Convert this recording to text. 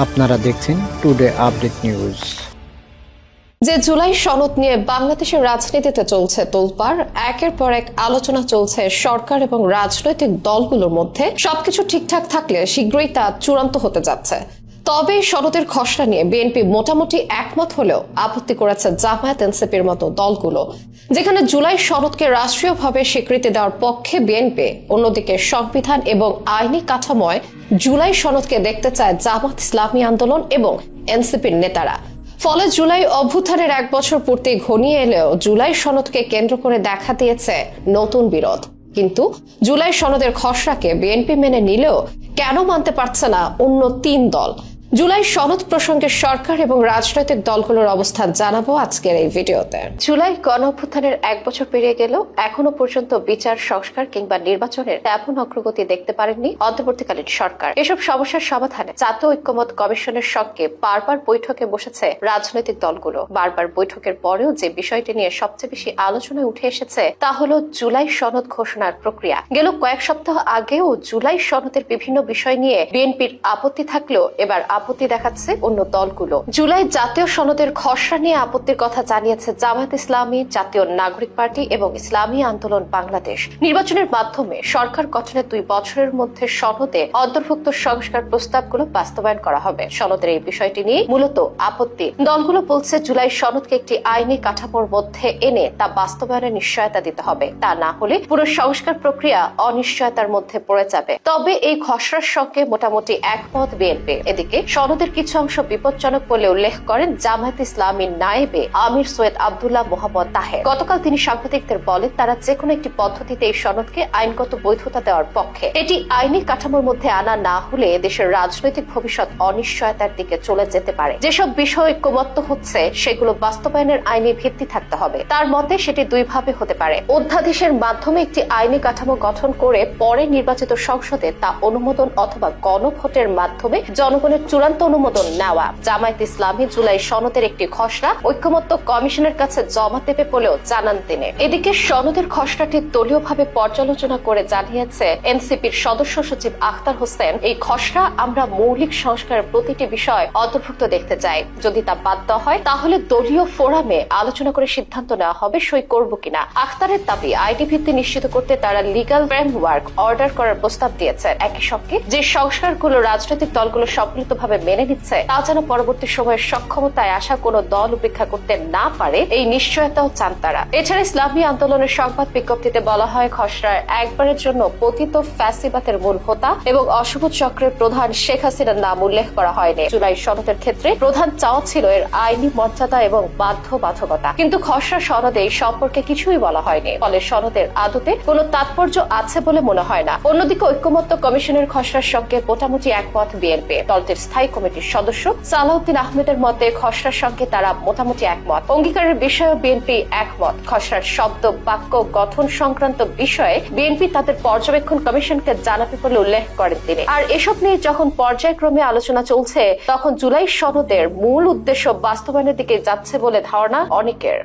আপনারা দেখছেন today update news. যে জুলাই সনদ নিয়ে বাংলাদেশের রাজনীতিতে চলছে তোলপাড়, একের পর এক আলোচনা চলছে সরকার এবং রাজনৈতিক দলগুলোর মধ্যে। সবকিছু ঠিকঠাক থাকলে শীঘ্রই তা চূড়ান্ত হতে যাচ্ছে। তবে সনদের খসড়া নিয়ে বিএনপি মোটামুটি একমত হলেও আপত্তি করেছে জামায়াত এনসিপির মতো দলগুলো। যেখানে জুলাই সনদকে রাষ্ট্রীয়ভাবে স্বীকৃতি দেওয়ার পক্ষে বিএনপি, অন্যদিকে সংবিধান এবং আইনি কাঠামোয় জুলাই সনদকে দেখতে চায় জামাত ইসলামী আন্দোলন এবং এনসিপির নেতারা। ফলে জুলাই অভ্যুত্থানের 1 বছর পূর্তি ঘনিয়ে এলেও জুলাই সনদকে কেন্দ্র করে দেখা দিয়েছে নতুন বিরোধ। কিন্তু জুলাই সনদের খসড়াকে বিএনপি মেনে নিলেও কেন মানতে পারছে না অন্য 3 দল? জুলাই সনদ প্রসঙ্গে সরকার এবং রাজনৈতিক দলগুলোর অবস্থান জানাবো আজকের এই ভিডিওতে। জুলাই গণঅভ্যুত্থানের 1 বছর পেরিয়ে গেলেও এখনো পর্যন্ত বিচার, সংস্কার কিংবা নির্বাচনের তেমন অগ্রগতি দেখতে পারেননি অন্তর্বর্তীকালীন সরকার। এসব সমস্যার সমাধানে জাতীয় ঐক্যমত্য কমিশনের সঙ্গে বারবার বৈঠকে বসেছে রাজনৈতিক দলগুলো। বারবার বৈঠকের পরেও যে বিষয়টি নিয়ে সবচেয়ে বেশি আলোচনায় উঠে এসেছে তা হলো জুলাই সনদ ঘোষণার প্রক্রিয়া। গেল কয়েক সপ্তাহ আগেও জুলাই সনদের বিভিন্ন বিষয় নিয়ে বিএনপির আপত্তি থাকলেও এবার আপত্তি দেখাচ্ছে অন্য দলগুলো। জুলাই জাতীয় সনদের খসড়া নিয়ে আপত্তির কথা জানিয়েছে জামায়াত ইসলামী, জাতীয় নাগরিক পার্টি এবং ইসলামী আন্দোলন বাংলাদেশ। নির্বাচনের মাধ্যমে সরকার গঠনের 2 বছরের মধ্যে সনদে অন্তর্ভুক্ত সংস্কার প্রস্তাবগুলো বাস্তবায়ন করা হবে। সনদের এই বিষয়টি নিয়ে মূলত আপত্তি। দলগুলো বলছে জুলাই সনদকে একটি আইনি কাঠামোর মধ্যে এনে তা বাস্তবায়নের নিশ্চয়তা দিতে হবে। তা না হলে পুরো সংস্কার প্রক্রিয়া অনিশ্চয়তার মধ্যে পড়ে যাবে। তবে এই খসড়ার সঙ্গে মোটামুটি একমত বিএনপি। এদিকে সনদের কিছু অংশ বিপজ্জনক বলে উল্লেখ করেন জামায়াত ইসলামীর নায়েবে আমির সৈয়দ আব্দুল্লাহ মোহাম্মদ তাহের। গতকাল তিনি সাংবাদিকদের বলেন, তারা যেকোনো একটি পদ্ধতিতে এই সনদকে আইনগত বৈধতা দেওয়ার পক্ষে। এটি আইনি কাঠামোর মধ্যে আনা না হলে দেশের রাজনৈতিক ভবিষ্যৎ অনিশ্চয়তার দিকে চলে যেতে পারে। যেসব বিষয় ঐক্যমত্য হচ্ছে সেগুলো বাস্তবায়নের আইনি ভিত্তি থাকতে হবে। তার মতে সেটি 2 ভাবে হতে পারে: অধ্যাদেশের মাধ্যমে একটি আইনি কাঠামো গঠন করে পরে নির্বাচিত সংসদে তা অনুমোদন, অথবা গণভোটের মাধ্যমে জনগণের চূড়ান্ত অনুমোদন নেওয়া। জামায়াত ইসলামী জুলাই সনদের একটি খসড়া ঐক্যমত্য কমিশনের কাছে জমা দেবে বলেও জানান তিনি। এদিকে সনদের খসড়াটি দলীয়ভাবে পর্যালোচনা করে জানিয়েছে এনসিপির সদস্য সচিব আখতার হোসেন, এই খসড়া আমরা মৌলিক সংস্কারের প্রতিটি বিষয় অন্তর্ভুক্ত দেখতে চাই। যদি তা বাদ দেওয়া হয় তাহলে দলীয় ফোরামে আলোচনা করে সিদ্ধান্ত নেওয়া হবে সই করব কিনা। আখতারের দাবি, আইনি ভিত্তি নিশ্চিত করতে তারা লিগ্যাল ফ্রেমওয়ার্ক অর্ডার করার প্রস্তাব দিয়েছে। একই সঙ্গে যে সংস্কারগুলো রাজনৈতিক দলগুলো সম্মিলিতভাবে মেনে নিচ্ছে তা যেন পরবর্তী সময়ে সক্ষমতায় আসা কোনো দল উপেক্ষা করতে না পারে, এই নিশ্চয়তাও চান তারা। এছাড়া ইসলামী আন্দোলনের সংবাদ বিজ্ঞপ্তিতে বলা হয়, খসড়ার একবারের জন্য পতিত ফ্যাসিবাদের মূল হোতা এবং অশুভ চক্রের প্রধান শেখ হাসিনার নাম উল্লেখ করা হয়নি। জুলাই সনদের ক্ষেত্রে প্রধান চাওয়া ছিল এর আইনি মর্যাদা এবং বাধ্যবাধকতা, কিন্তু খসড়া সনদে এই সম্পর্কে কিছুই বলা হয়নি। ফলে সনদের আদতে কোনো তাৎপর্য আছে বলে মনে হয় না। অন্যদিকে ঐক্যমত্য কমিশনের খসড়ার সঙ্গে মোটামুটি একমত বিএনপি। দলটির স্থায়ী কমিটির সদস্য সালাউদ্দিন আহমেদের মতে খসড়ার সঙ্গে তারা মোটামুটি একমত। অঙ্গীকারের বিষয়ে বিএনপি একমত। খসড়ার শব্দ, বাক্য গঠন সংক্রান্ত বিষয়ে বিএনপি তাদের পর্যবেক্ষণ কমিশনকে জানাবে বলে উল্লেখ করেন তিনি। আর এসব নিয়ে যখন পর্যায়ক্রমে আলোচনা চলছে তখন জুলাই সনদের মূল উদ্দেশ্য বাস্তবায়নের দিকে যাচ্ছে বলে ধারণা অনেকের।